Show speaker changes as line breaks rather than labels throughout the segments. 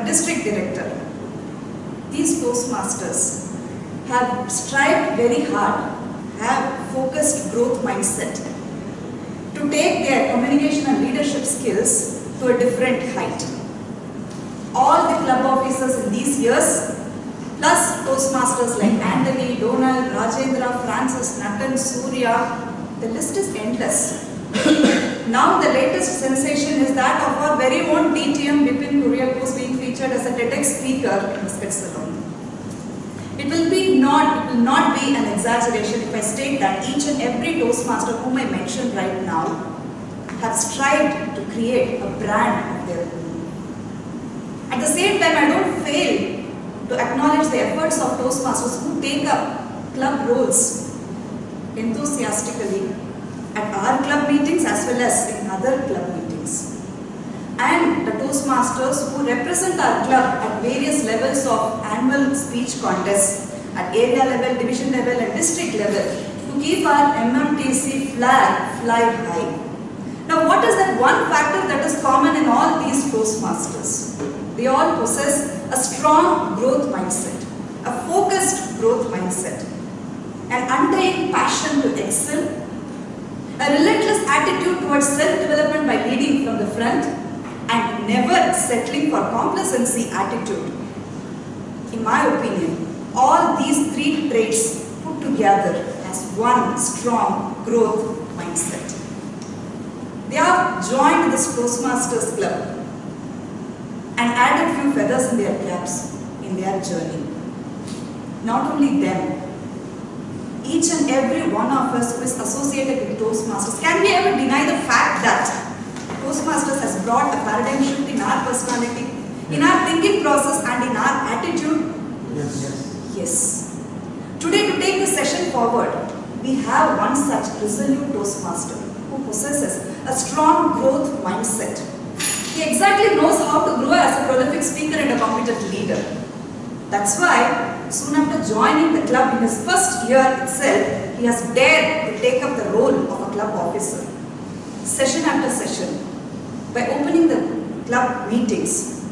district director. These Toastmasters have strived very hard, have focused growth mindset to take their communication and leadership skills to a different height. All the club officers in these years, plus Toastmasters like Anthony, Donald, Rajendra, Francis, Nathan, Surya, the list is endless. Now the latest sensation is that of our very own DTM Bipin Kuriakose being featured as a TEDx speaker in Muscat Salon. It will not be an exaggeration if I state that each and every Toastmaster whom I mentioned right now have strived to create a brand of their own. At the same time, I don't fail to acknowledge the efforts of Toastmasters who take up club roles enthusiastically at our club meetings as well as in other club meetings. And the Toastmasters who represent our club at various levels of annual speech contests at area level, division level and district level to keep our MMTC flag fly high. Now what is that one factor that is common in all these Toastmasters? They all possess a strong growth mindset, a focused growth mindset, an undying passion to excel, a relentless attitude towards self-development by leading from the front, and never settling for complacency attitude. In my opinion, all these three traits put together as one strong growth mindset. They have joined this Toastmasters Club and added few feathers in their caps in their journey. Not only them, each and every one of us who is associated with Toastmasters, can we ever deny the fact that Toastmasters has brought a paradigm shift in our personality, in our thinking process and in our attitude? Yes. Today, to take the session forward, we have one such resolute Toastmaster who possesses a strong growth mindset. He exactly knows how to grow as a prolific speaker and a competent leader. That's why, soon after joining the club in his first year itself, he has dared to take up the role of a club officer. Session after session, by opening the club meetings,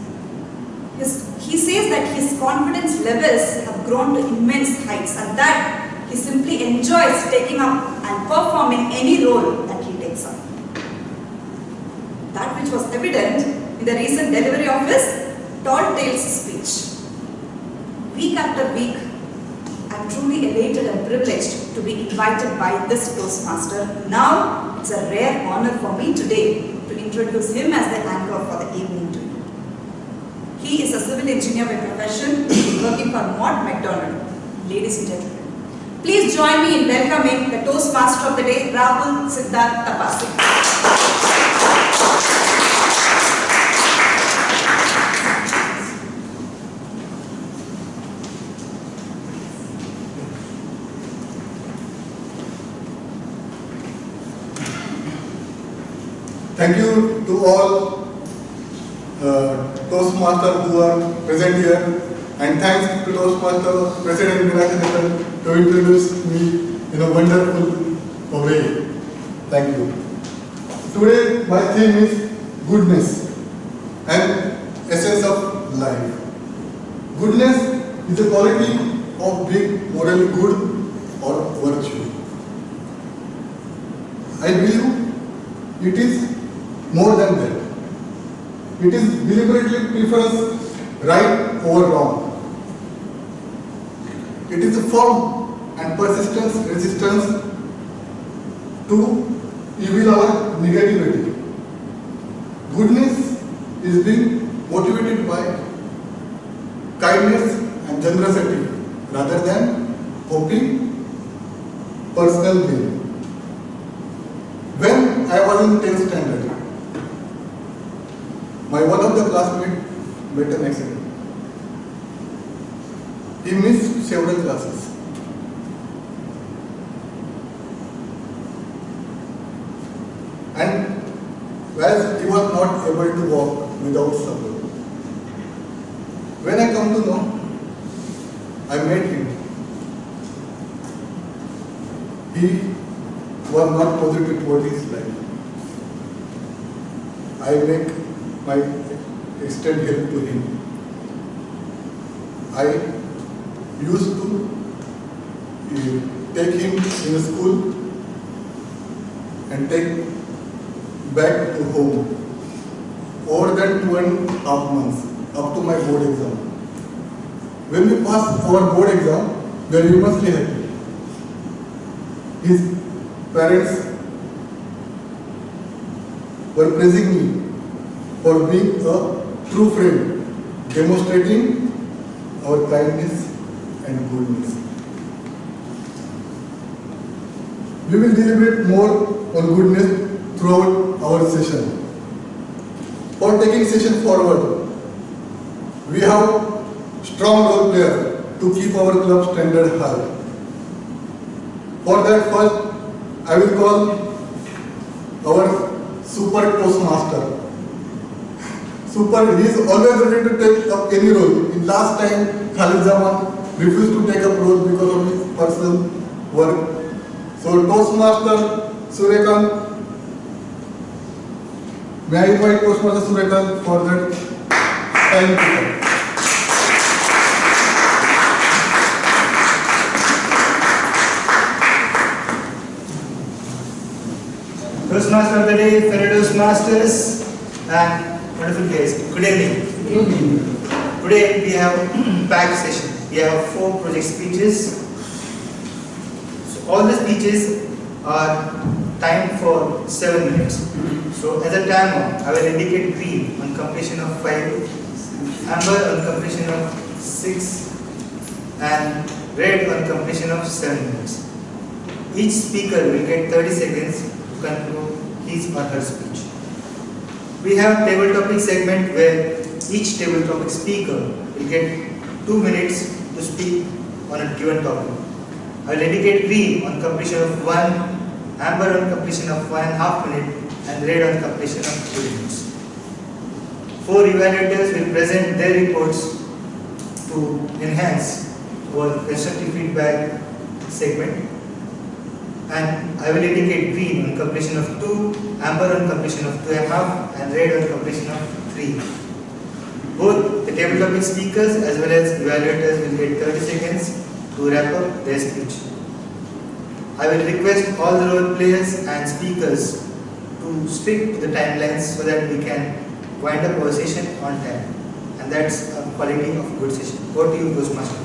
he says that his confidence levels have grown to immense heights and that he simply enjoys taking up and performing any role that he takes up. That which was evident in the recent delivery of his Tall Tales speech. Week after week, I am truly elated and privileged to be invited by this Toastmaster. Now, it's a rare honor for me today to introduce him as the anchor for the evening to you. He is a civil engineer by profession, working for Mott MacDonald. Ladies and gentlemen, please join me in welcoming the Toastmaster of the day, Rahul Siddharth Tapasi.
Thank you to all Toastmasters who are present here, and thanks to Toastmaster President Miraj to introduce me in a wonderful way. Thank you. Today my theme is goodness and essence of life. Goodness is a quality of being morally good or virtue. I believe it is more than that. It is deliberately preference right over wrong. It is a firm and persistent resistance to evil or negativity. Goodness is being motivated by kindness and generosity rather than hoping personal gain. When I was in 10th standard, my one of the classmates met an accident. He missed several classes. And as he was not able to walk without support. When I come to know, I met him. He was not positive toward his life. I make my extend help to him. I used to take him in school and take back to home over than 2.5 months up to my board exam. When we passed our board exam, we are immensely happy. His parents were praising me for being a true friend, demonstrating our kindness and goodness. We will deliberate more on goodness throughout our session. For taking session forward, we have strong role player to keep our club standard high. For that, first I will call our Super Toastmaster. Super, he is always ready to take up any role. In last time, Khalid Zaman refused to take up role because of his personal work. So Toastmaster Surekant, may I invite Toastmaster Surekant for that time.
Toastmaster of the day, fellow Toastmasters, and wonderful guests. Good evening.
Good evening.
Today we have packed session. We have 4 project speeches. So all the speeches are timed for 7 minutes. So as a timer, I will indicate green on completion of 5, amber on completion of 6, and red on completion of 7 minutes. Each speaker will get 30 seconds to conclude his or her speech. We have table topic segment where each table topic speaker will get 2 minutes to speak on a given topic. I will indicate green on completion of 1, amber on completion of 1.5 minutes, and red on completion of 2 minutes. 4 evaluators will present their reports to enhance our constructive feedback segment. And I will indicate green on completion of 2, amber on completion of 2.5, and red on completion of 3. Both the table topic speakers as well as evaluators will get 30 seconds to wrap up their speech. I will request all the role players and speakers to stick to the timelines so that we can wind up our session on time. And that's a quality of a good session. Over to you, Toastmaster.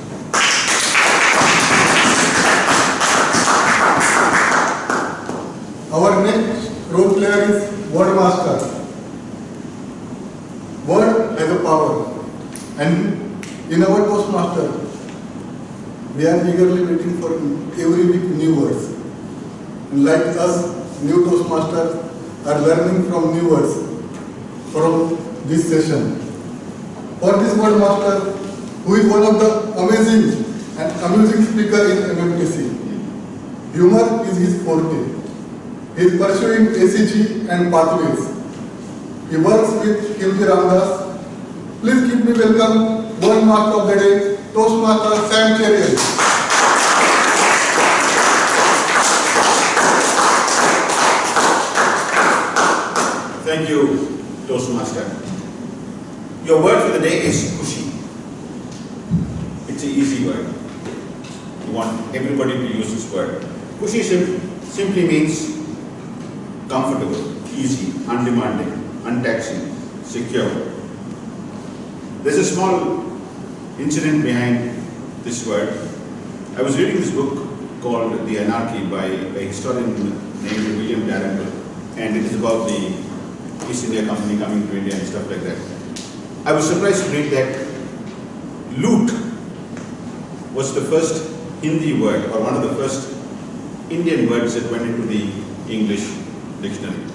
Our next role player is Word Master. Word has a power, and in our Toastmaster, we are eagerly waiting for every week new words. And like us, new Toastmasters are learning from new words from this session. For this Word Master, who is one of the amazing and amusing speaker in MMTC, humor is his forte. He is pursuing ACG and pathways. He works with Kimji Ramdas. Please keep me welcome, Word Master of the Day, Toastmaster Sam Cherian.
Thank you, Toastmaster. Your word for the day is kushi. It's an easy word. You want everybody to use this word. Kushi simply means comfortable, easy, undemanding, untaxing, secure. There's a small incident behind this word. I was reading this book called The Anarchy by a historian named William Dalrymple, and it is about the East India Company coming to India and stuff like that. I was surprised to read that loot was the first Hindi word, or one of the first Indian words that went into the English dictionary.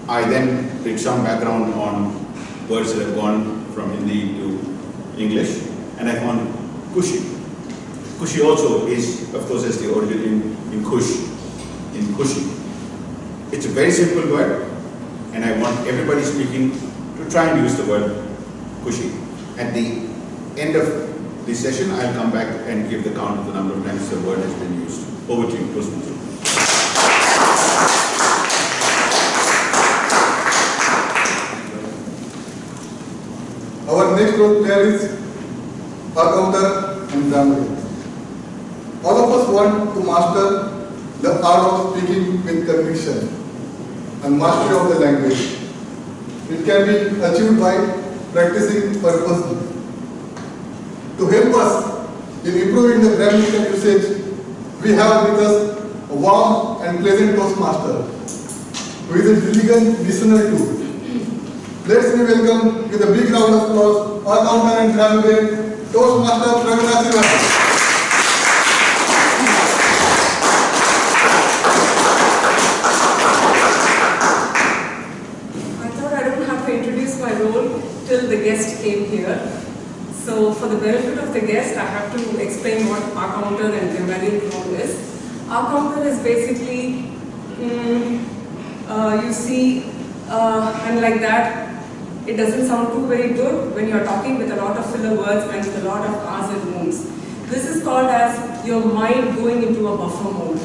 I then did some background on words that have gone from Hindi to English, and I found Kushi. Kushi also is, of course, has the origin in Kush, in Kushi. It's a very simple word, and I want everybody speaking to try and use the word Kushi. At the end of this session, I'll come back and give the count of the number of times the word has been used. Over to you, Toastmaster.
Our next role player is accountant, and grammarian. All of us want to master the art of speaking with conviction and mastery of the language. It can be achieved by practicing purposely. To help us in improving the grammatical usage, we have with us a warm and pleasant Toastmaster who is a diligent listener too. Let's welcome with a big round of applause accountant and grammarian Toastmaster Pravina.
Till the guest came here. So for the benefit of the guest, I have to explain what accountant and grammarian role is. Accountant is basically, you see, and like that, it doesn't sound too very good when you're talking with a lot of filler words and with a lot of ahs and ums. This is called as your mind going into a buffer mode.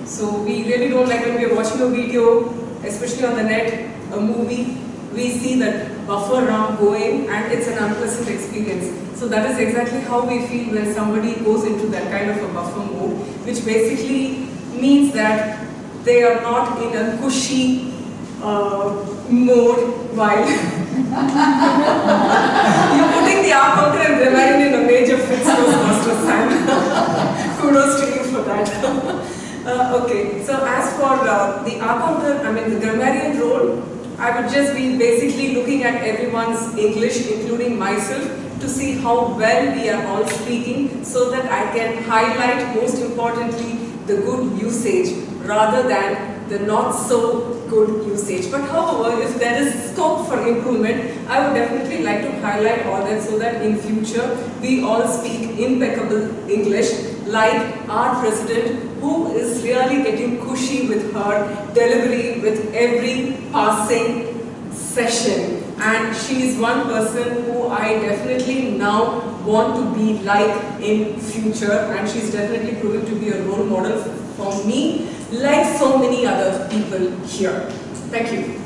So we really don't like when we are watching a video, especially on the net, a movie, we see that buffer RAM going and it's an unpleasant experience. So that is exactly how we feel when somebody goes into that kind of a buffer mode, which basically means that they are not in a cushy mode while you're putting the accountant and grammarian in a major fix Toastmasters time. Kudos to you for that. Okay, so as for the accountant, the grammarian role, I would just be basically looking at everyone's English, including myself, to see how well we are all speaking so that I can highlight, most importantly, the good usage rather than the not so good usage. But however, if there is scope for improvement, I would definitely like to highlight all that so that in future we all speak impeccable English like our president, who is really getting cushy with her delivery with every passing session. And she is one person who I definitely now want to be like in future, and she's definitely proven to be a role model for me, like so many other people here. Thank you.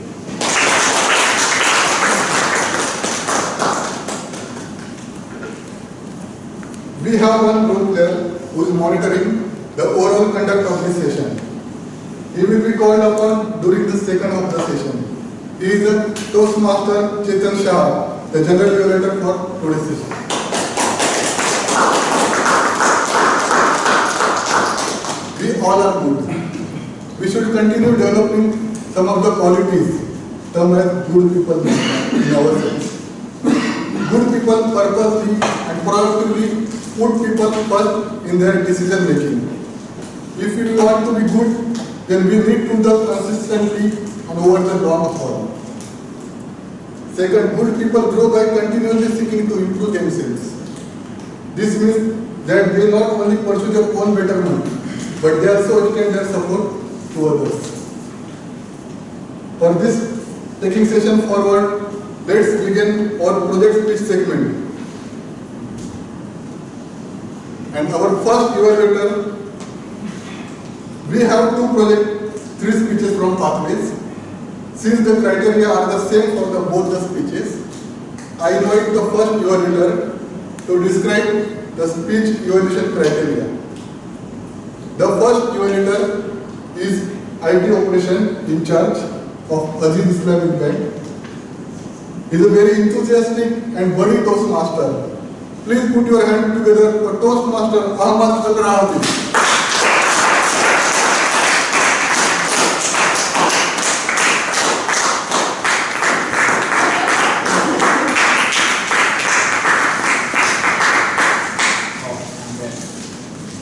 We have one role player who is monitoring the overall conduct of this session. He will be called upon during the second of the session. He is the Toastmaster Chetan Shah, the general evaluator for today's session. We all are good. We should continue developing some of the qualities termed as good people in ourselves. Good people purposely and proactively put people first in their decision making. If we want to be good, then we need to do that consistently and over the long haul. Second, good people grow by continually seeking to improve themselves. This means that they not only pursue their own betterment, but they also extend their support to others. For this taking session forward, let's begin our project speech segment. And our first evaluator, we have two projects, 3 speeches from Pathways. Since the criteria are the same for both the speeches, I invite the first evaluator to describe the speech evaluation criteria. The first evaluator is IT operation in charge of Aziz Islamic Bank. He is a very enthusiastic and budding Toastmaster. Please put your hand together for Toastmaster Ahmad Chakravarti.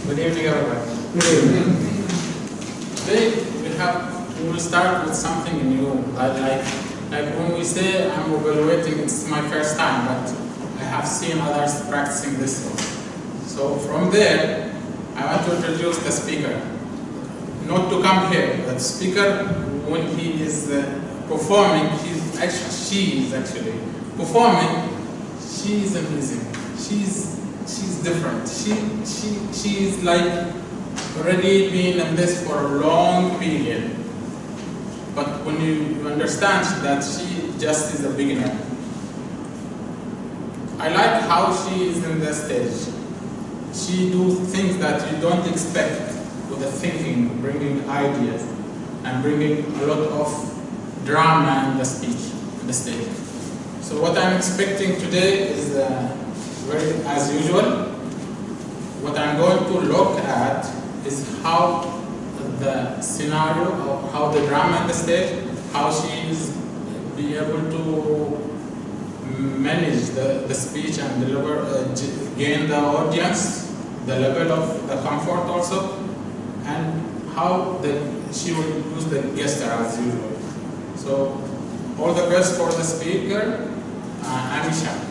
Good evening, everybody. Good evening. Today we will start with something new. Like when we say I'm evaluating, it's my first time, but I have seen others practicing this. So from there, I want to introduce the speaker. Not to come here, but speaker, when he is performing, she is actually performing. She is amazing. She's different. She is like already been in this for a long period. But when you understand that she just is a beginner. I like how she is in the stage. She do things that you don't expect with the thinking, bringing ideas, and bringing a lot of drama in the speech, in the stage. So what I'm expecting today is very as usual. What I'm going to look at is how the scenario, or how the drama in the stage, how she is be able to manage the speech and deliver, gain the audience, the level of the comfort also, and how she will use the gesture as usual. So all the best for the speaker, Amisha.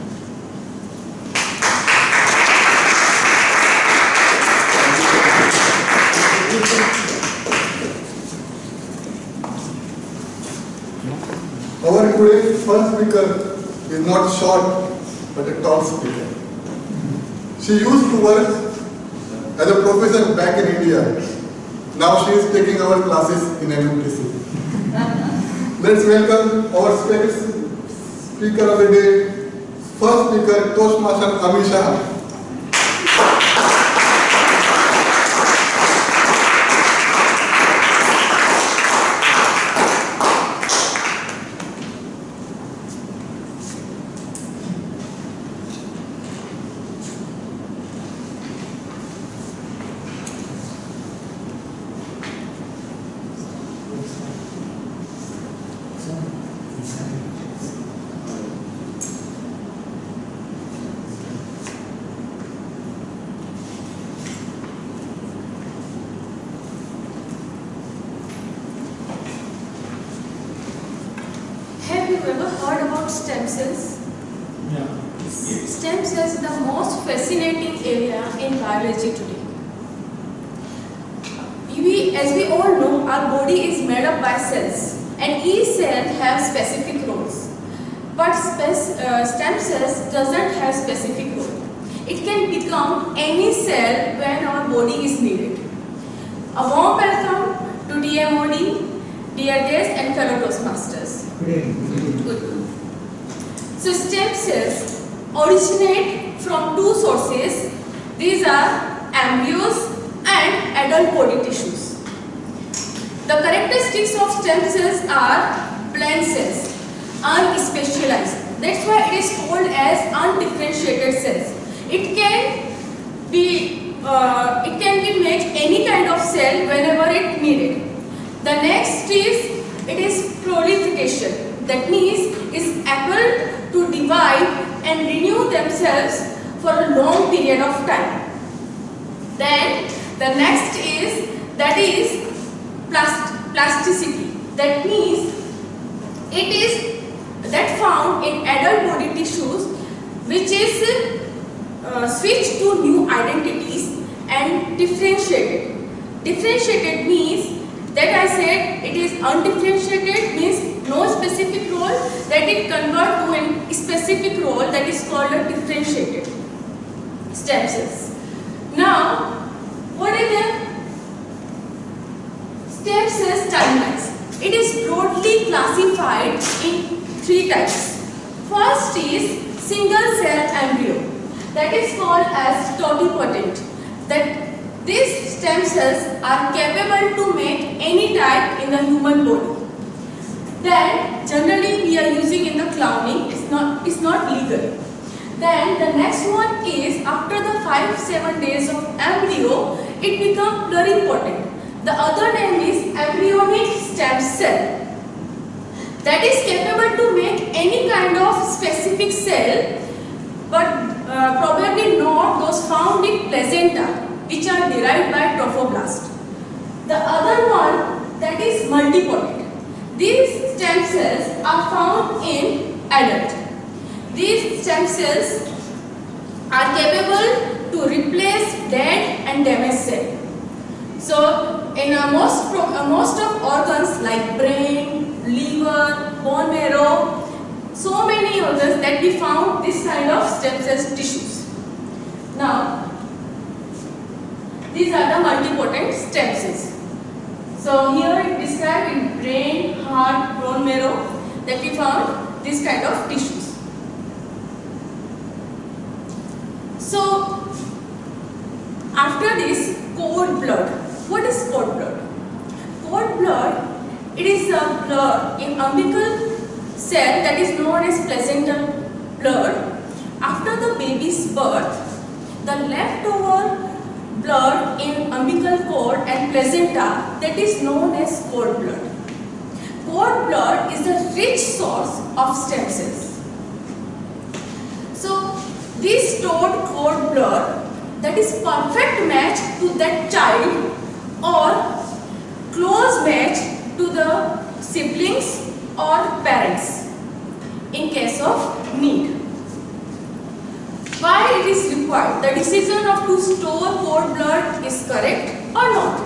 Our today's first speaker is not short, but a tall speaker. She used to work as a professor back in India. Now she is taking our classes in MMTC. Let's welcome our speaker of the day, first speaker, Toastmaster Amisha.
Have you ever heard about stem cells?
Yeah.
Stem cells is the most fascinating area in biology today. As we all know, our body is made up by cells, and each cell has specific roles. But stem cells doesn't have specific role. It can become any cell when our body is needed. A warm welcome to DMOD, dear guests and fellow Toastmasters. Good. So stem cells originate from two sources. These are embryos and adult body tissues. The characteristics of stem cells are plain cells, unspecialized. That's why it is called as undifferentiated cells. It can be made any kind of cell whenever it needed. The next is it is proliferation. That means is able to divide and renew themselves for a long period of time. Then the next is plasticity. That means it is that found in adult body tissues, which is switched to new identities and differentiated. Differentiated means that I said it is undifferentiated, means no specific role, that it convert to a specific role, that is called a differentiated stem cells. Now, what are the stem cells timelines? It is broadly classified in three types. First is single cell embryo, that is called as totipotent. That these stem cells are capable to make any type in the human body. Then generally we are using in the clowning, it's not legal. Then the next one is after the 5-7 days of embryo, it becomes pluripotent. The other name is embryonic stem cell. That is capable to make any kind of specific cell, but probably not those found in placenta, which are derived by trophoblast. The other one, that is multipotent. These stem cells are found in adult. These stem cells are capable to replace dead and damaged cells. So, in most of organs like brain, liver, bone marrow, so many organs that we found this kind of stem cell tissues. Now, these are the multipotent stem cells. So here it described in brain, heart, bone marrow that we found this kind of tissues. So after this, cord blood. What is cord blood? Cord blood, it is a blood in umbilical cell that is known as placental blood. After the baby's birth, the leftover blood in umbilical cord and placenta, that is known as cord blood. Cord blood is a rich source of stem cells. So this stored cord blood, that is perfect match to that child or close match to the siblings or parents in case of need. Why it is required? The decision of to store cord blood is correct or not?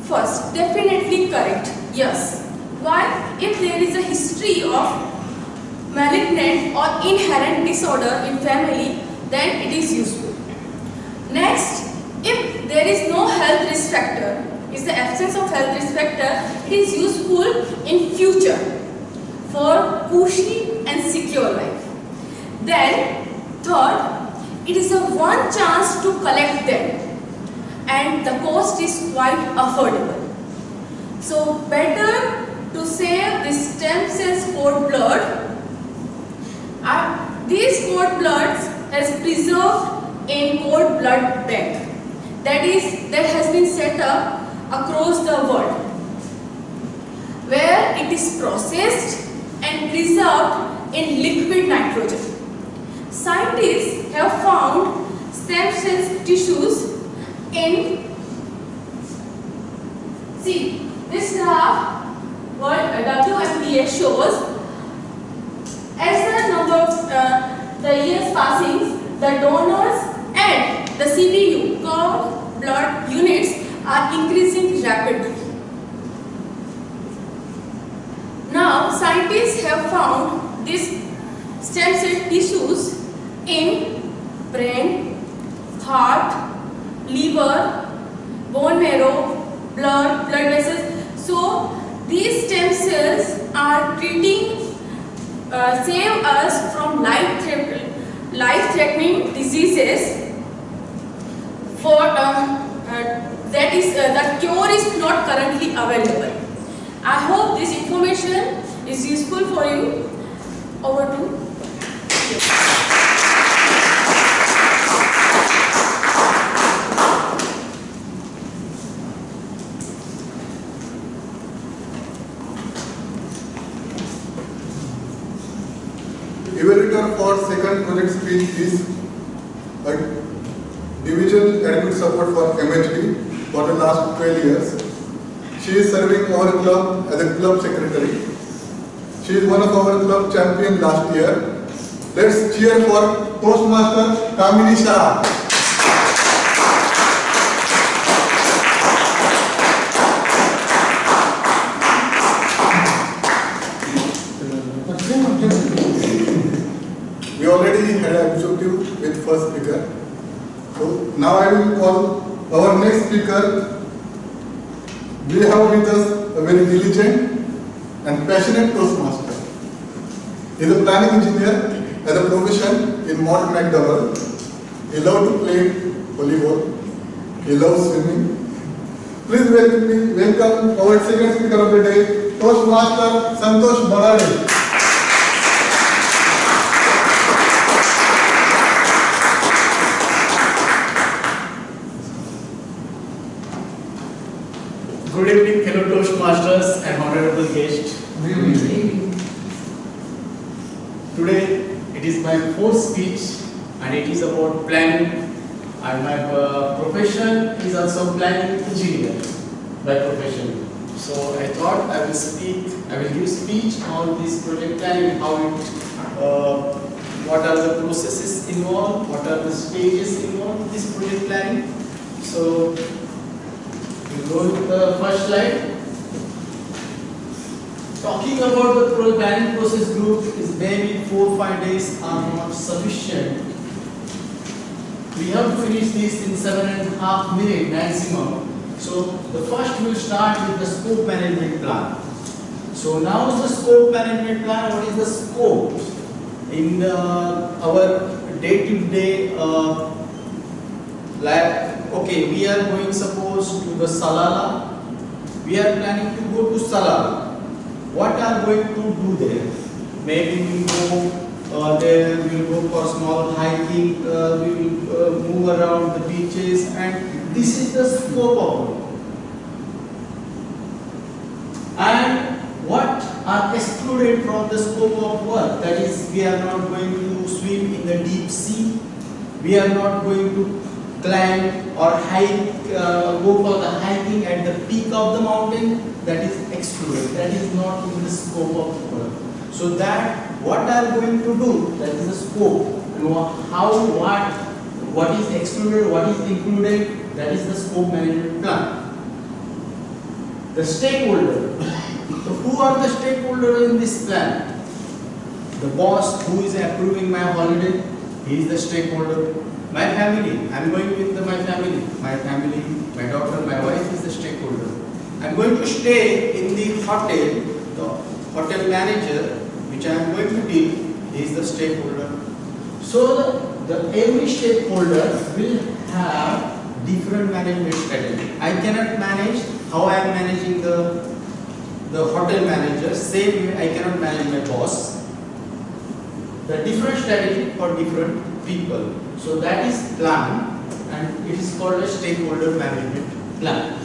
First, definitely correct. Yes. Why? If there is a history of malignant or inherent disorder in family, then it is useful. Next, if there is no health risk factor, is the absence of health risk factor, it is useful in future for cushy and secure life. Then, third, it is a one chance to collect them and the cost is quite affordable. So, better to save the stem cells cord blood. These cord bloods has preserved in cord blood bank that has been set up across the world, where it is processed and preserved in liquid nitrogen. Scientists have found stem cell tissues in, see this graph what WMPA shows as the number of the years passing, the donors and the CBU, cord blood units, are increasing rapidly. Now, scientists have found these stem cell tissues in brain, heart, liver, bone marrow, blood vessels. So, these stem cells are treating, save us from life-threatening diseases. For that is the cure is not currently available. I hope this information is useful for you. Over to you.
Evaluator for second project speech is a division adequate support for MHD for the last 12 years. She is serving our club as a club secretary. She is one of our club champion last year. Let's cheer for Toastmaster Kamini Shah. We already had an objective with first speaker. So now I will call our next speaker. We have with us a very diligent and passionate Toastmaster. He is a planning engineer as a profession in Mount McDowell. He loves to play volleyball. He loves swimming. Please welcome our second speaker of the day, Toastmaster Santosh Balade.
Good evening, fellow Toastmasters and honorable guests. Today, it is my fourth speech and it is about planning, and my profession is also planning engineer by profession. So I thought I will give speech on this project planning, how it, what are the processes involved, what are the stages involved in this project planning. So we'll go to the first slide. Talking about the planning process group is maybe 4-5 days are not sufficient. We have to finish this in 7.5 minutes maximum. So the first we'll start with the scope management plan. So now the scope management plan, what is the scope? In our day-to-day, like, okay, we are going suppose to the Salala. We are planning to go to Salala. What are going to do there? Maybe we go there, we will go for small hiking, we will move around the beaches, and this is the scope of it. And what are excluded from the scope of work? That is, we are not going to swim in the deep sea, we are not going to climb or hike, go for the hiking at the peak of the mountain. That is excluded, that is not in the scope of work. So that what are going to do, that is the scope, and how, what is excluded, what is included, that is the scope management plan. The stakeholder. So who are the stakeholders in this plan? The boss who is approving my holiday, he is the stakeholder. My family, I am going with my family, my daughter, my wife is the stakeholder. I am going to stay in the hotel manager which I am going to deal, he is the stakeholder. So every stakeholder will have different management strategy. I cannot manage how I am managing the hotel manager, same way I cannot manage my boss. The different strategy for different people. So that is plan, and it is called a stakeholder management plan.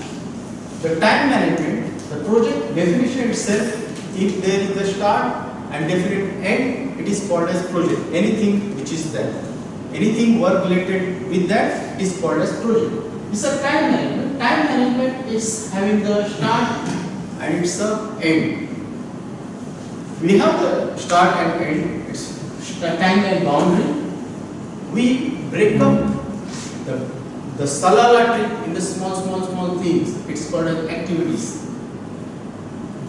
The time management, the project definition itself, if there is the start and definite end, it is called as project. Anything which is that, anything work related with that is called as project. It's a time management. Time management is having the start and it's a end. We have the start and end. It's a time and boundary. We break up the Salala trip in the small things. It's called as activities.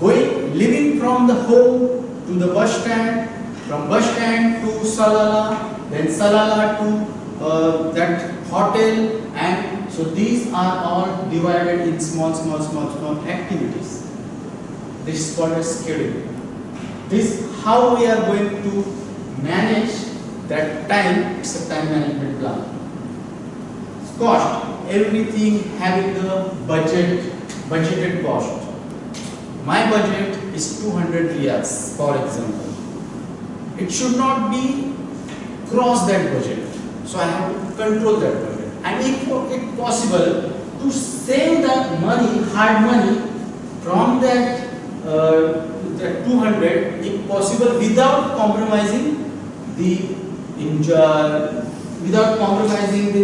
Living from the home to the bus stand, from bus stand to Salala, then Salala to that hotel, and so these are all divided in small activities. This is called as schedule. This is how we are going to manage that time. It's a time management plan. Cost, everything having the budgeted cost. My budget is 200 riyals, for example. It should not be cross that budget. So I have to control that budget. And if possible, to save that money, hard money, from that 200, if possible, without compromising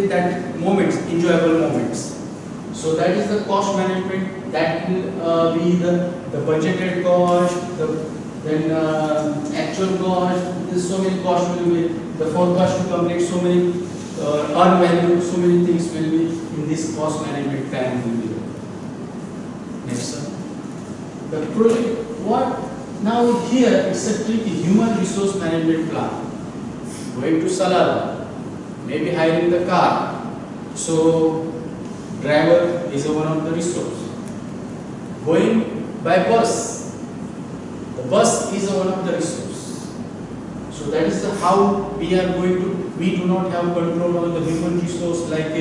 that moments, enjoyable moments. So that is the cost management. That will be the budgeted cost, then actual cost. There's so many costs will be the forecast to complete, so many earn value, so many things will be in this cost management plan will be there. Next sir. The project, what now here it's a tricky human resource management plan. Going to Salala, maybe hiring the car. So driver is one of the resource. Going by bus, the bus is one of the resource. So that is how we are going to. We do not have control on the human resource like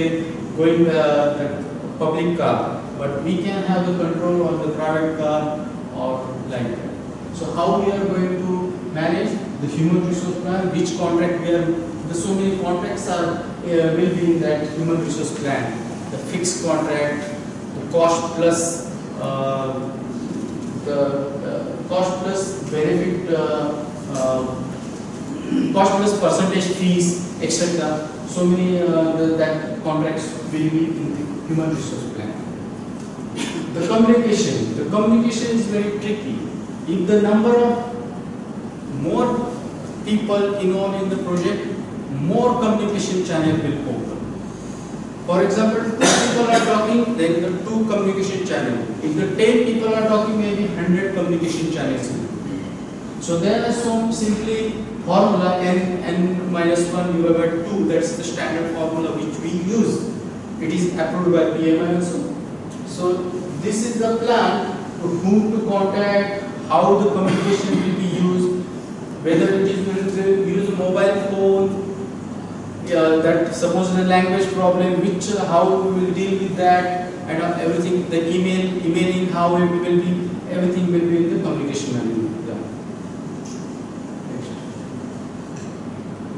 going the public car, but we can have the control on the private car or like that. So how we are going to manage the human resource plan? Which contract we are? So many contracts are will be in that human resource plan. The fixed contract, the cost plus cost plus benefit, cost plus percentage fees, etc. So many that contracts will be in the human resource plan. The communication is very tricky. If the number of more people involved in the project, more communication channel will open. For example, 2 people are talking, then the 2 communication channels. If the 10 people are talking, maybe 100 communication channels. So there are some simply formula n minus 1 divided by 2. That's the standard formula which we use. It is approved by PMI also. So this is the plan to whom to contact, how the communication will be used, whether it is will use a mobile phone, that suppose the language problem, which how we will deal with that, and everything, the emailing, how it will be, everything will be in the communication management. Yeah.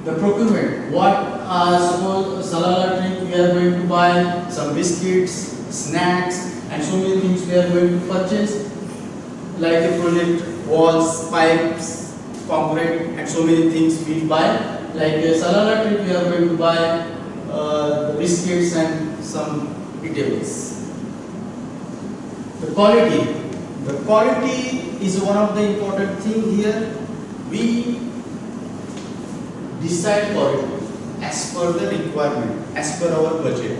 The procurement, what suppose Salala trip we are going to buy some biscuits, snacks, and so many things we are going to purchase, like the project walls, pipes, concrete, and so many things we buy. Like a Salala trip we are going to buy the biscuits and some eatables. The quality is one of the important thing here. We decide quality as per the requirement, as per our budget.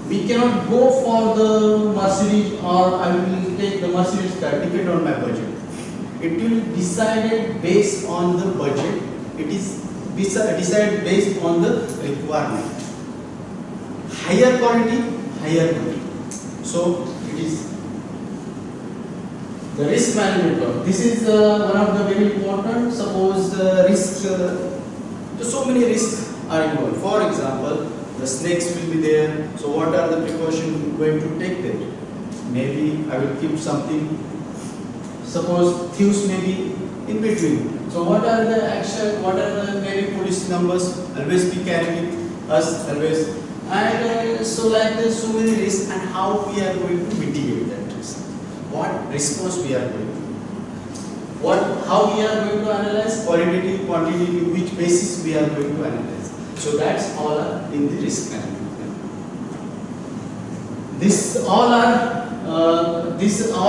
We cannot go for the Mercedes, or I will take the Mercedes car, depend on my budget. It will be decided based on the budget. It is decided based on the requirement. Higher quality, higher money. So it is the risk management. This is one of the very important. Suppose the risk, so many risks are involved. For example, the snakes will be there. So what are the precautions going to take there? Maybe I will keep something. Suppose thieves may be in between. So what are the action? What are the maybe police numbers? Always be carrying us always. And so like there's so many risks, and how we are going to mitigate that risk. What response we are going to do. How we are going to analyze qualitative, quantitative, which basis we are going to analyze. So that's all in the risk management. These all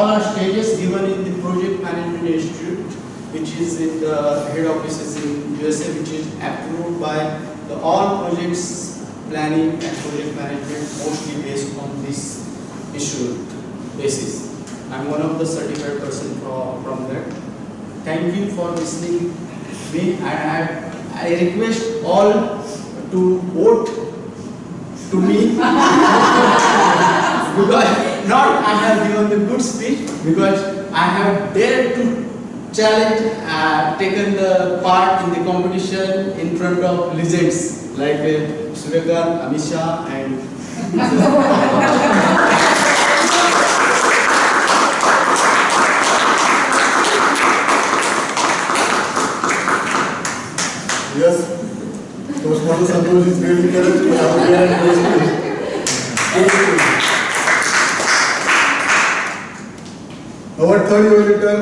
are stages given in the Project Management Institute, which is in the head offices in USA, which is approved by the all projects planning and project management, mostly based on this issue basis. I'm one of the certified person from that. Thank you for listening to me, and I request all to vote to me because not I have given the good speech, because I have dared to challenge, taken the part in the competition in front of legends like Surekar, Amisha, and
yes, Toastmasters Santosh is really correct to have here and our third evaluator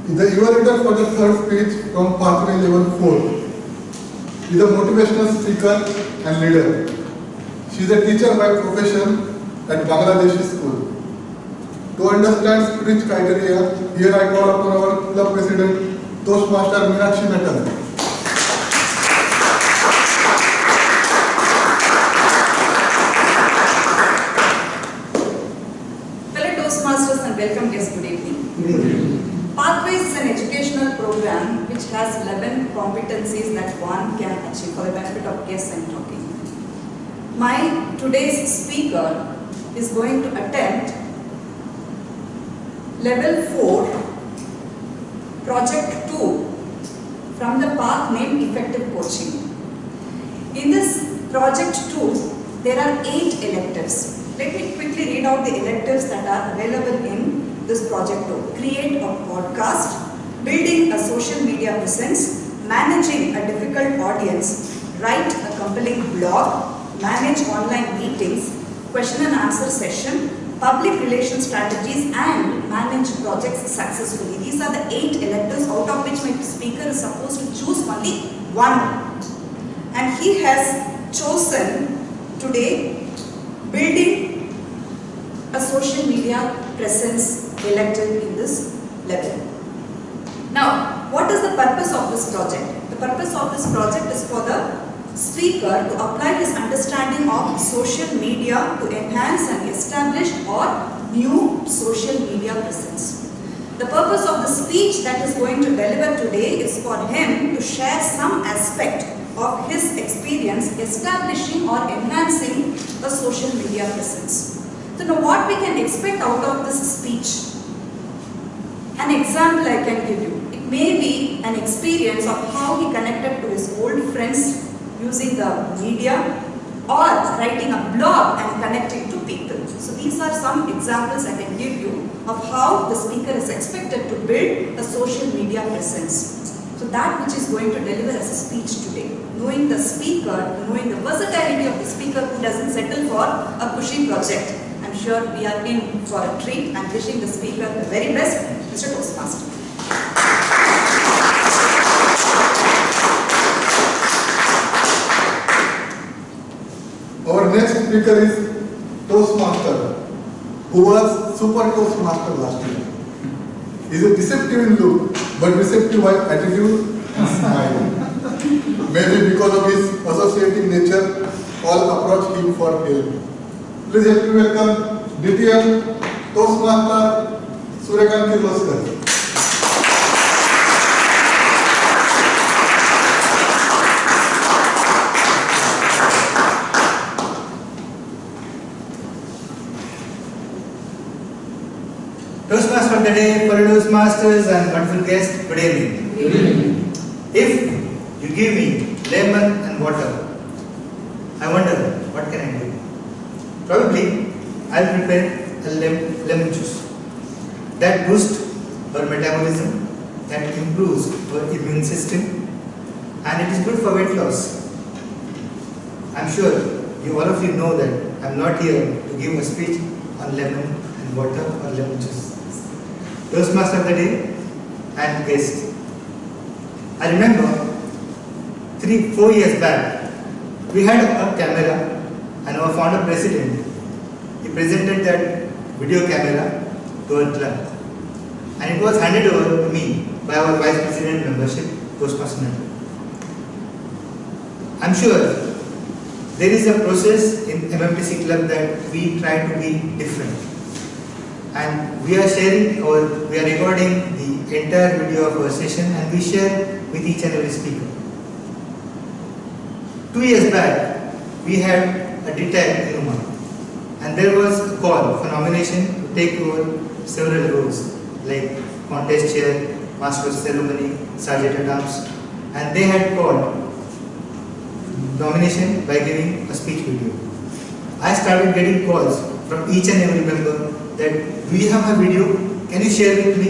is the evaluator for the third speech from Pathway Level 4. She is a motivational speaker and leader. She is a teacher by profession at Bangladeshi school. To understand speech criteria, here I call upon our club president, Toastmaster Meenakshi Metal.
Welcome guests, good evening. Pathways is an educational program which has 11 competencies that one can achieve for the benefit of guests I'm talking. My today's speaker is going to attempt level 4, project 2 from the path named effective coaching. In this project 2, there are 8 electives. Let me quickly read out the electives that are available in this project 2. Create a podcast, building a social media presence, managing a difficult audience, write a compelling blog, manage online meetings, question and answer session, public relations strategies, and manage projects successfully. These are the 8 electives, out of which my speaker is supposed to choose only one. And he has chosen today building a social media presence elected in this level. Now, what is the purpose of this project? The purpose of this project is for the speaker to apply his understanding of social media to enhance an established or new social media presence. The purpose of the speech that is going to deliver today is for him to share some aspect of his experience establishing or enhancing a social media presence. So now what we can expect out of this speech? An example I can give you. It may be an experience of how he connected to his old friends using the media, or writing a blog and connecting to people. So these are some examples I can give you of how the speaker is expected to build a social media presence. So that which is going to deliver as a speech today. Knowing the speaker, knowing the versatility of the speaker who doesn't settle for a cushy project. I'm sure we are in for a treat and wishing the speaker the very best, Mr. Toastmaster.
Our next speaker is Toastmaster, who was Super Toastmaster last year. He is a deceptive in look, but receptive by attitude and smile. Maybe because of his associating nature, all approach him for help. Please help me welcome DTM Toastmaster Suryakanth Kirloskar.
Toastmaster of the day, fellow Toastmasters and wonderful guests, good evening.
Good evening.
If you give me lemon and water, I wonder what can I do? Probably I'll prepare a lemon juice that boosts our metabolism, that improves our immune system, and it is good for weight loss. I'm sure all of you know that I'm not here to give a speech on lemon and water or lemon juice. Toastmaster of the day and guest. I remember 3-4 years back, we had a camera and our founder president, he presented that video camera to our club and it was handed over to me by our vice president membership, Toastmaster Network. I'm sure there is a process in MMTC club that we try to be different. And we are sharing or we are recording the entire video of our session and we share with each and every speaker. 2 years back, we had a detect in Oman and there was a call for nomination to take over several roles like contest chair, master of ceremony, sergeant at arms, and they had called nomination by giving a speech video. I started getting calls from each and every member that, do you have a video? Can you share with me?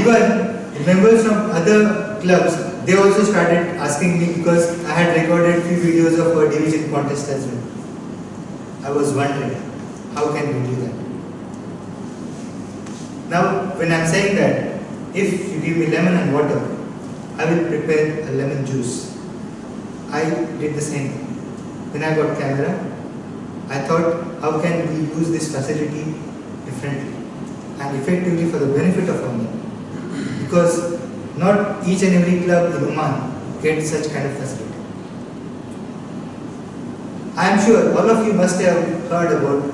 Even members from other clubs, they also started asking me because I had recorded few videos of our division contest as well. I was wondering, how can we do that? Now, when I'm saying that, if you give me lemon and water, I will prepare a lemon juice. I did the same thing. When I got camera, I thought, how can we use this facility differently and effectively for the benefit of Oman? Because not each and every club in Oman gets such kind of facility. I am sure all of you must have heard about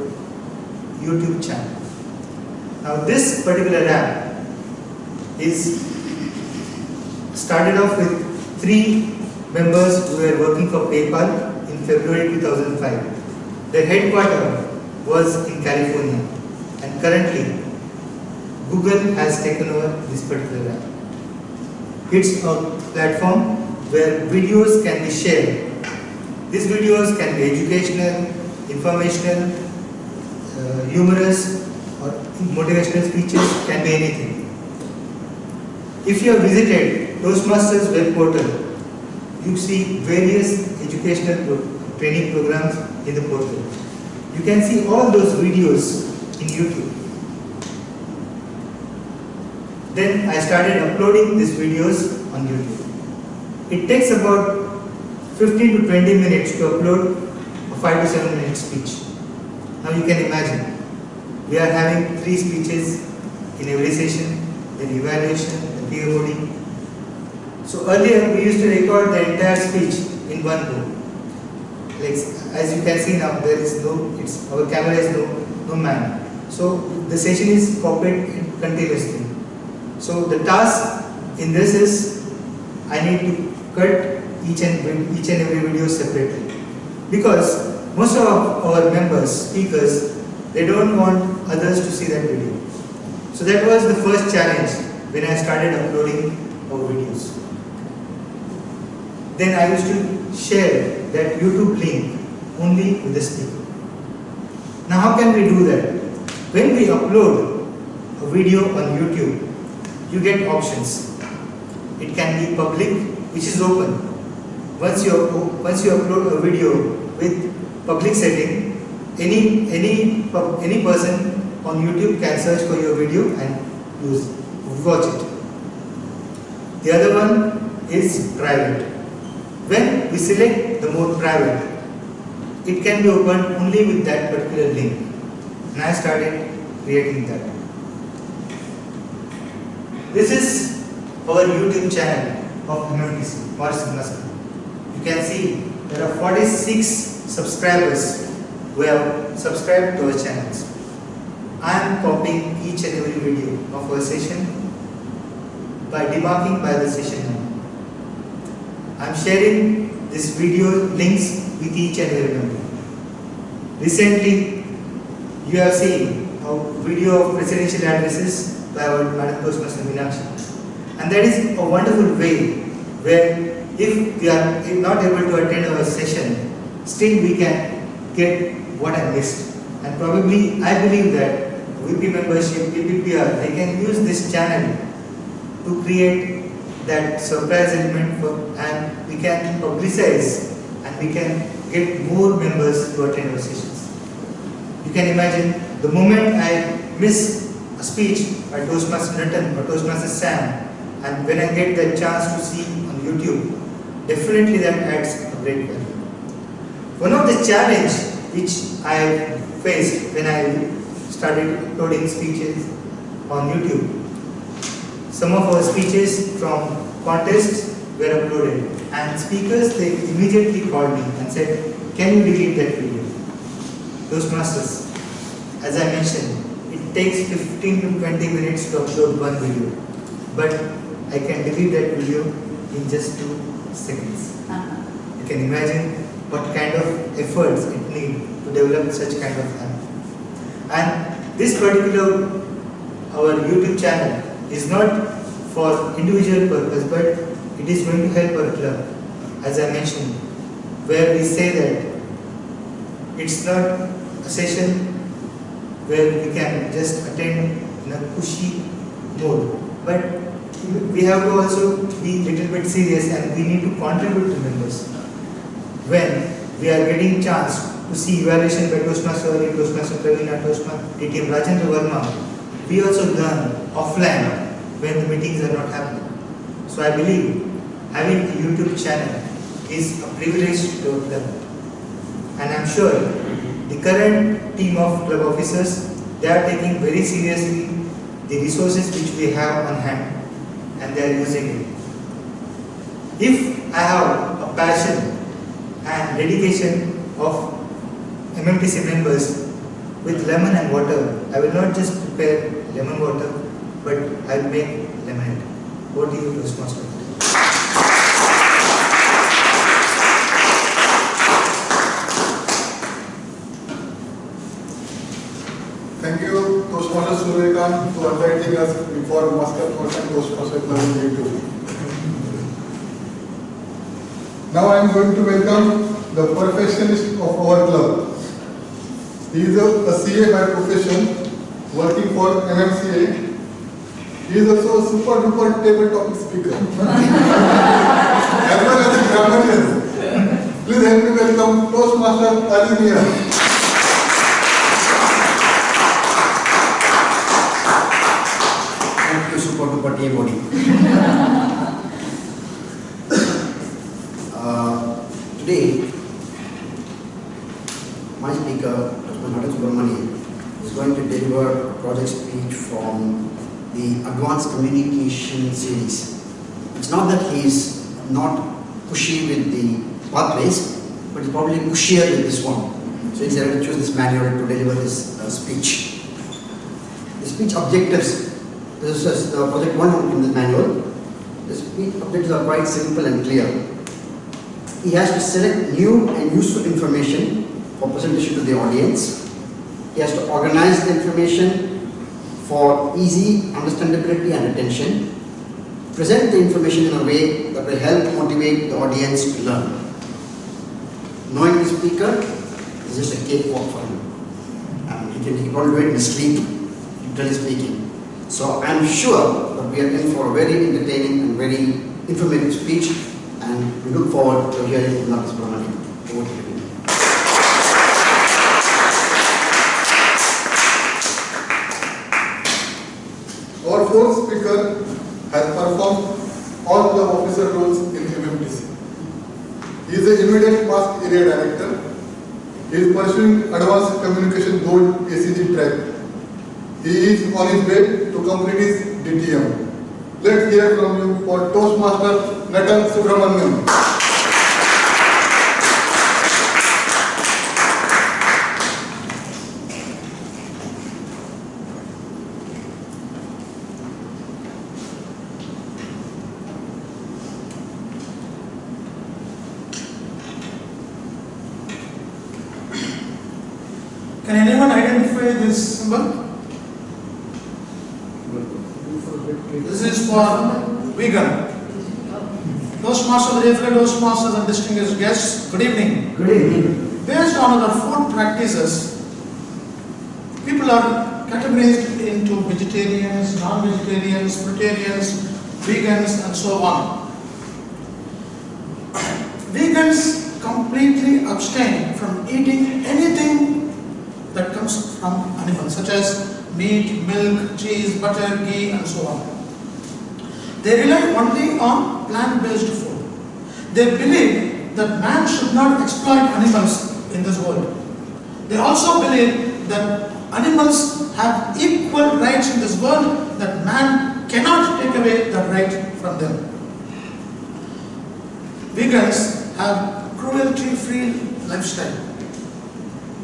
YouTube channel. Now this particular app is started off with 3 members who were working for PayPal in February 2005. Their headquarters was in California and currently Google has taken over this particular app. It's a platform where videos can be shared. These videos can be educational, informational, humorous or motivational speeches, can be anything. If you have visited Toastmasters web portal, you see various educational training programs in the portal. You can see all those videos in YouTube. Then I started uploading these videos on YouTube. It takes about 15 to 20 minutes to upload a 5 to 7 minute speech. Now you can imagine, we are having 3 speeches in every session, then evaluation, then POD. So earlier we used to record the entire speech in one go. Like, as you can see now, there is our camera is no man. So the session is copied continuously. So the task in this is, I need to cut each and every video separately. Because most of our members, speakers, they don't want others to see that video. So that was the first challenge when I started uploading our videos. then I used to share that YouTube link only with the speaker. Now how can we do that? When we upload a video on YouTube, you get options. It can be public, which is open. Once you upload a video with public setting, any person on YouTube can search for your video and watch it. The other one is private. When we select the mode private, it can be opened only with that particular link. And I started creating that. This is our YouTube channel of MMTC, Morison, Muscat. You can see there are 46 subscribers who have subscribed to our channels. I am copying each and every video of our session by demarking by the session number. I am sharing this video links with each and every member. Recently, you have seen a video of presidential addresses by our Madam Toastmaster Meenakshi. And that is a wonderful way where if we are not able to attend our session, still we can get what I missed. And probably I believe that VP membership, VPPR, they can use this channel to create that surprise element and we can publicize and we can get more members to attend our sessions. You can imagine the moment I miss a speech by Toastmaster Nathan or Toastmaster Sam, and when I get the chance to see on YouTube, definitely that adds a great value. One of the challenges which I faced when I started uploading speeches on YouTube, some of our speeches from contests were uploaded and speakers, they immediately called me and said, can you delete that video? Toastmasters, as I mentioned, it takes 15 to 20 minutes to upload one video, but I can delete that video in just 2 seconds. You can imagine what kind of efforts it needs to develop such kind of app. And this particular, our YouTube channel is not for individual purpose, but it is going to help our club, as I mentioned, where we say that it's not a session where we can just attend in a cushy mode, but we have to also be a little bit serious and we need to contribute to members. When we are getting chance to see evaluation by Toastmaster Ali, Toastmaster Praveen, Toastmaster DTM Rajendra Verma, we also learn offline when the meetings are not happening. So I believe having a YouTube channel is a privilege to our club. And I am sure the current team of club officers, they are taking very seriously the resources which we have on hand and they are using it. If I have a passion and dedication of MMTC members with lemon and water, I will not just prepare lemon water, but I will make lemonade. What do you, Toastmaster?
Thank you, Toastmaster Suryakan, for inviting us before Muscat and Toastmaster Club in YouTube. Now I am going to welcome the perfectionist of our club. He is a CA by profession, working for MMCA. He is also a super duper table topic speaker, as well as a grammarian. Please help me welcome Toastmaster Ali Mia.
Super duper body. Today, my speaker, Dr. Nathan Subramani, is going to deliver a project speech from the Advanced Communication series. It's not that he's not pushy with the pathways, but he's probably pushier with this one. So he's able to choose this manual to deliver this speech. The speech objectives. This is the project 1 in the manual. The speech objectives are quite simple and clear. He has to select new and useful information for presentation to the audience. He has to organize the information for easy understandability and attention. present the information in a way that will help motivate the audience to learn. Knowing the speaker is just a cakewalk for him. He can probably do it in his sleep, literally speaking. So I'm sure that we are in for a very entertaining and very informative speech, and we look forward to hearing from Dr. Subramanian. Over to you.
Our fourth speaker has performed all the officer roles in MMTC. He is the immediate mass area director. He is pursuing advanced communication gold ACG track. He is on his way to complete his DTM. Let's hear from you for Toastmaster Natan Subramanian.
Can anyone identify this symbol? This is for vegan. Toastmasters, regular Toastmasters and distinguished guests, good evening.
Good evening.
Based on our food practices, people are categorized into vegetarians, non-vegetarians, fruitarians, vegans and so on. Vegans completely abstain from eating anything that comes from animals, such as meat, milk, cheese, butter, ghee and so on. They rely only on plant-based food. They believe that man should not exploit animals in this world. They also believe that animals have equal rights in this world, that man cannot take away that right from them. Vegans have cruelty-free lifestyle.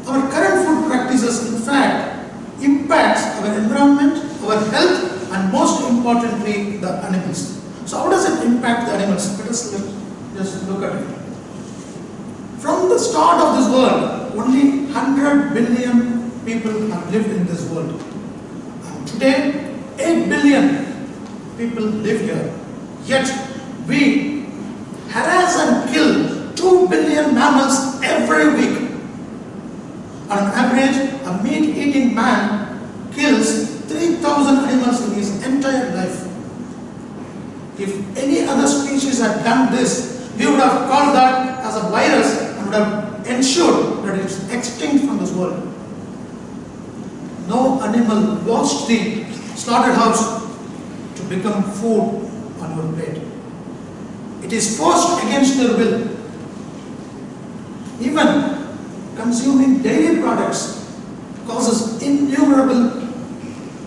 Our current food practices, in fact, impacts our environment, our health, and most importantly, the animals. So how does it impact the animals? Let us just look at it. From the start of this world, only 100 billion people have lived in this world. And today, 8 billion people live here. Yet, we harass and kill 2 billion mammals every week. On average, a meat-eating man kills 3,000 animals in his entire life. If any other species had done this, we would have called that as a virus and would have ensured that it is extinct from this world. No animal goes to the slaughterhouse to become food on your plate. It is forced against their will. Even consuming dairy products causes innumerable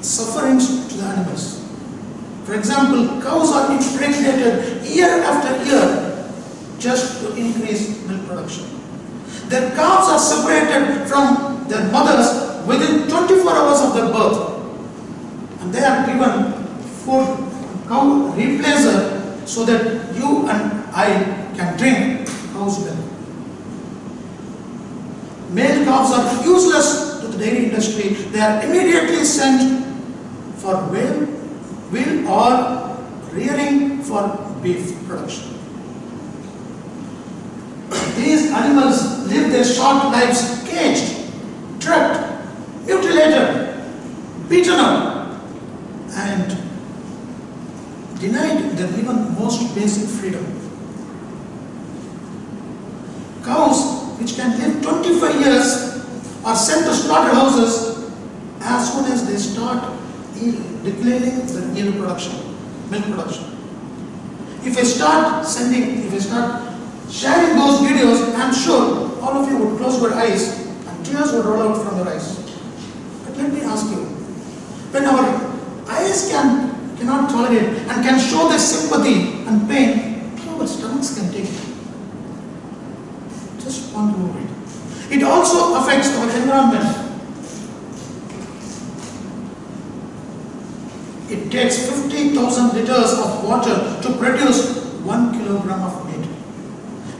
sufferings to the animals. For example, cows are impregnated year after year just to increase milk production. Their calves are separated from their mothers within 24 hours of their birth, and they are given food, cow replacer, so that you and I can drink cow's milk. Male calves are useless to the dairy industry. They are immediately sent for whale or rearing for beef production. These animals live their short lives caged, trapped, mutilated, beaten up, and denied their even most basic freedom. Cows, which can live 25 years, are sent to slaughterhouses as soon as they start declaring the milk production. If I start sharing those videos, I'm sure all of you would close your eyes and tears would roll out from your eyes. But let me ask you, when our eyes cannot tolerate and can show their sympathy and pain, our stomachs can take it. Just ponder over it. It also affects our environment. It takes 50,000 liters of water to produce 1 kilogram of meat.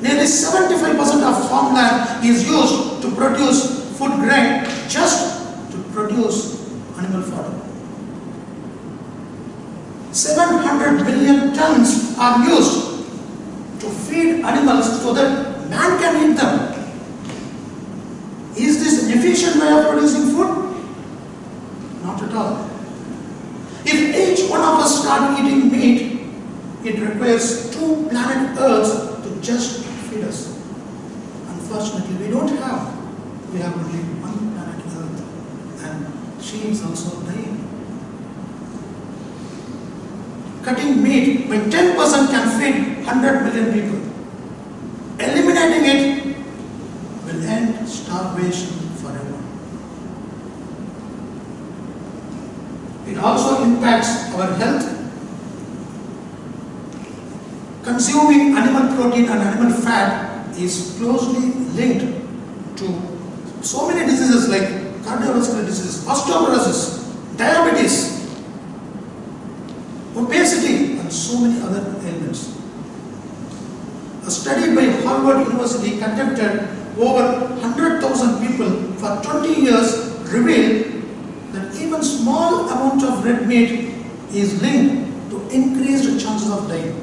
Nearly 75% of farmland is used to produce food grain just to produce animal fodder. 700 billion million tons are used to feed animals so that man can eat them. Is this an efficient way of producing food? Not at all. If each one of us start eating meat, it requires 2 planet Earths to just feed us. Unfortunately, we don't have. We have only 1 planet Earth, and she is also dying. Cutting meat by 10% can feed 100 million people. Eliminating it will end starvation forever. It also impacts our health. Consuming animal protein and animal fat is closely linked to so many diseases like cardiovascular diseases, osteoporosis, diabetes, obesity, and so many other ailments. A study by Harvard University conducted over 100,000 people for 20 years revealed that even small amount of red meat is linked to increased chances of dying.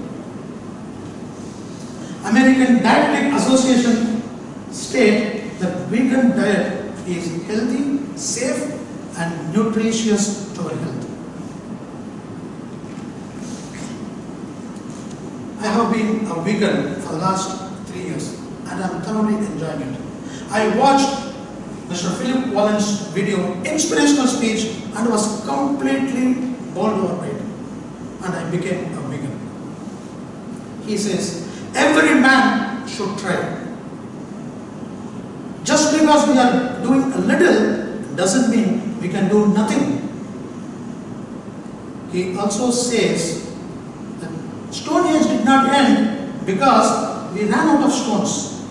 American Dietetic Association state that vegan diet is healthy, safe, and nutritious to our health. I have been a vegan for the last 3 years and I am thoroughly enjoying it. I watched Mr. Philip Wallen's video, inspirational speech, and was completely bowled over by it. And I became a vegan. He says, every man should try. Just because we are doing a little doesn't mean we can do nothing. He also says that Stone Age did not end because we ran out of stones.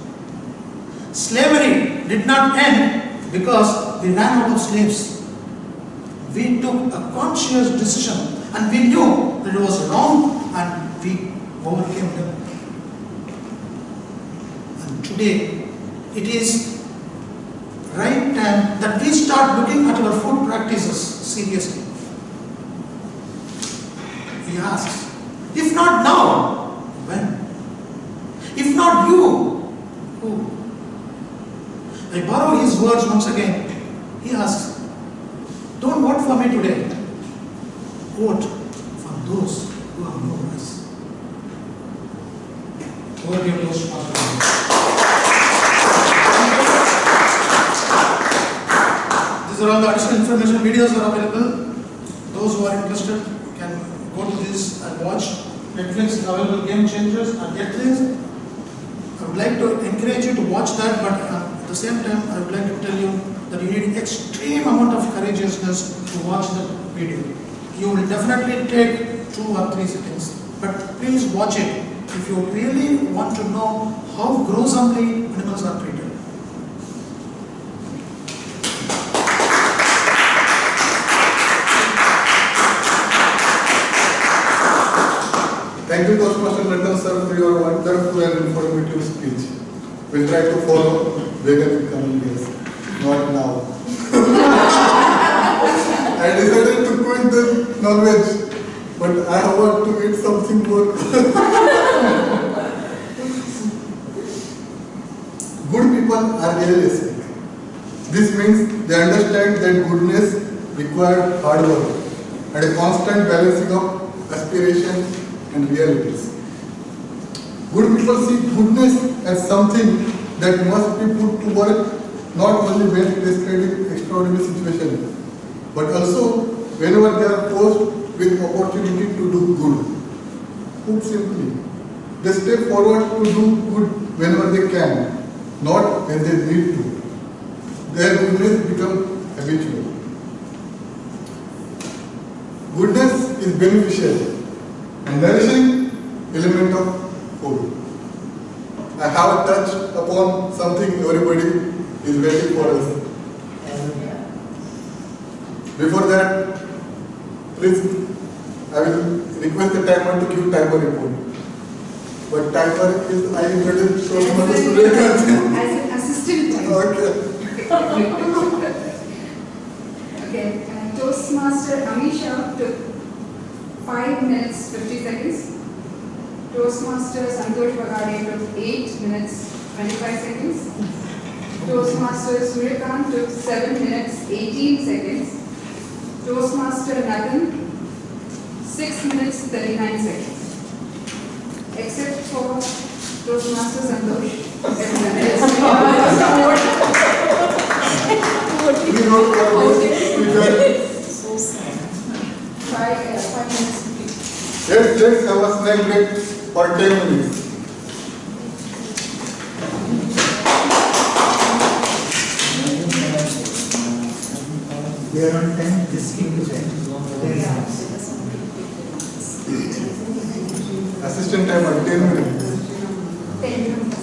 Slavery did not end because we ran out of slaves. We took a conscious decision and we knew that it was wrong and we overcame them. And today, it is right time that we start looking at our food practices seriously. He asks, if not now, when? If not you, who? I borrow his words once again. He asks, don't vote for me today. Vote for those who have no voice. Over to you, Toastmasters. These are all the additional information videos are available. Those who are interested can go to this and watch. Netflix is available, Game Changers and Get Things. I would like to encourage you to watch that, but at the same time, I would like to tell you that you need extreme amount of courageousness to watch the video. You will definitely take 2 or 3 seconds, but please watch it if you really want to know how gruesomely animals are treated.
Thank you, Toastmaster London sir, for your wonderful and informative speech. We'll try to follow vegan in coming days. Not now. I decided to quit the non-veg, but I want to eat something more. Good people are realistic. This means they understand that goodness requires hard work and a constant balancing of aspirations and realities. Good people see goodness as something that must be put to work not only when it is creating extraordinary situations, but also whenever they are posed with opportunity to do good. Put simply, they step forward to do good whenever they can, not when they need to. Their goodness becomes habitual. Goodness is beneficial and nourishing element of food. I have touched upon something everybody is waiting for us. Before that, please, I will request the timer to give timer report. But timer is, I introduced Toastmasters today.
As an assistant timer.
Okay.
Okay, Toastmaster Amisha took
5 minutes 50 seconds. Toastmaster Santosh Bagade took 8 minutes 25 seconds. Toastmaster Suryakant took 7 minutes 18 seconds. Toastmaster Nathan 6 minutes 39 seconds. Except for Toastmaster Santosh.
We wrote for this.
So sad. 5 minutes.
Let's have a snack break for 10 minutes.
We are on time, this scheme is end.
Assistant time at 10 minutes.
10 minutes.